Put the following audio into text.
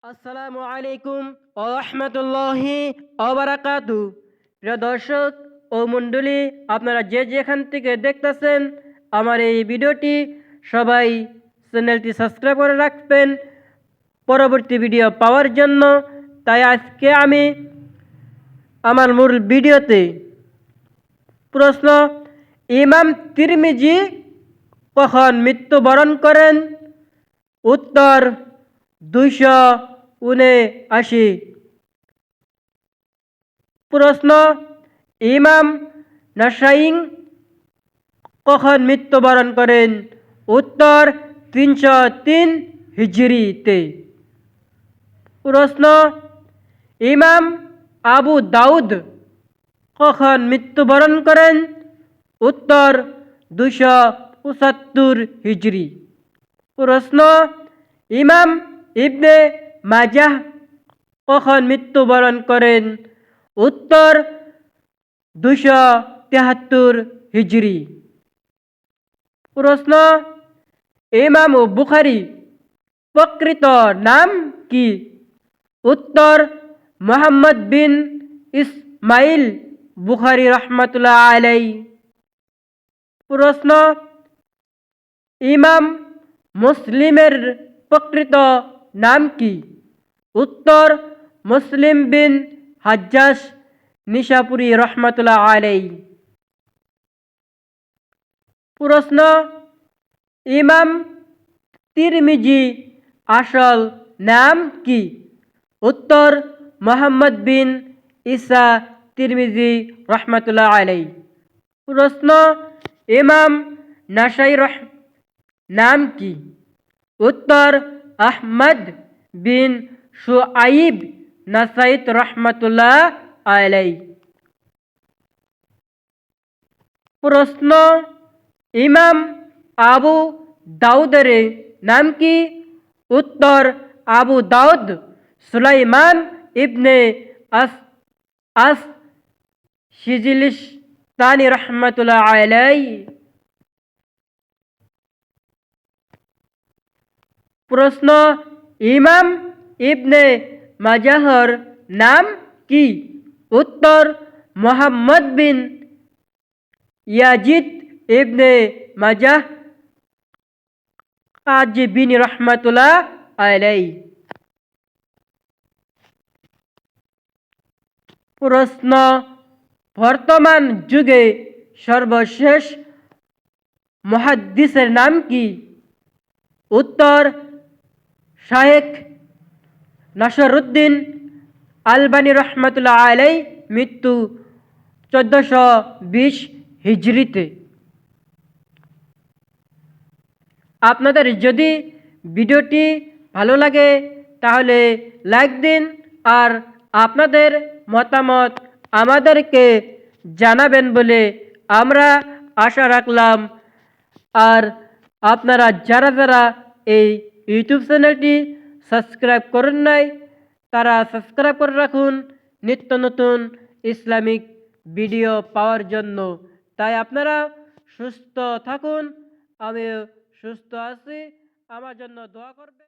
আসসালামু আলাইকুম ও রহমতুল্লাহি ওবারাকাতু। প্রিয় দর্শক ও মণ্ডলী, আপনারা যে যেখান থেকে দেখতেছেন আমার এই ভিডিওটি, সবাই চ্যানেলটি সাবস্ক্রাইব করে রাখবেন পরবর্তী ভিডিও পাওয়ার জন্য। তাই আজকে আমি আমার মূল ভিডিওতে প্রশ্ন: ইমাম তিরমিজি কখন মৃত্যুবরণ করেন? উত্তর: 279। প্রশ্ন: ইমাম নাসাঈ কখন মৃত্যুবরণ করেন? উত্তর: 303 হিজরিতে। প্রশ্ন: ইমাম আবু দাউদ কখন মৃত্যুবরণ করেন? উত্তর: 275 হিজরি। প্রশ্ন: ইমাম ইবনে মাজাহ কখন মৃত্যুবরণ করেন? উত্তর: 273 হিজরি। প্রশ্ন: ইমাম বুখারী প্রকৃত নাম কি? উত্তর: মুহাম্মদ বিন ইসমাইল বুখারী রহমাতুল্লাহ আলাইহি। প্রশ্ন: ইমাম মুসলিমের প্রকৃত নাম কি? উত্তর: মুসলিম বিন হাজ্জাজ নিশাপুরী রহমাতুল্লাহ আলাইহি। প্রশ্ন: ইমাম তিরমিজি আসল নাম কি? উত্তর: মুহাম্মদ বিন ঈসা তিরমিজি রহমাতুল্লাহ আলাইহি। প্রশ্ন: ইমাম নাসাঈ নাম কি? উত্তর: আহমদ বিন শুআইব নাসাঈ রহমাতুল্লাহ আলাইহি। প্রশ্ন: ইমাম আবু দাউদের নাম কি? উত্তর: আবু দাউদ সুলাইমান ইবনে আস আস সিজিলিস্তানি রহমাতুল্লাহ আলাইহি। প্রশ্ন: ইমাম ইবনে মাজাহর নাম কি? উত্তর: মুহাম্মদ বিন ইয়াজিদ ইবনে মাজাহ কাযবিনী রহমাতুল্লাহ আলাইহি। প্রশ্ন: বর্তমান যুগে সর্বশেষ মুহাদ্দিসের নাম কি? উত্তর: শাইখ নাসিরউদ্দিন আলবানী রহমাতুল্লাহ আলাইহি, মৃত্যু 1420 হিজরিতে। আপনাদের যদি ভিডিওটি ভালো লাগে তাহলে লাইক দিন, আর আপনাদের মতামত আমাদেরকে জানাবেন বলে আমরা আশা রাখলাম। আর আপনারা যারা যারা এই ইউটিউব চ্যানেলটি সাবস্ক্রাইব করেন নাই, তারা সাবস্ক্রাইব করে রাখুন নিত্য নতুন ইসলামিক ভিডিও পাওয়ার জন্য। তাই আপনারা সুস্থ থাকুন, আমিও সুস্থ আছি, আমার জন্য দোয়া করবেন।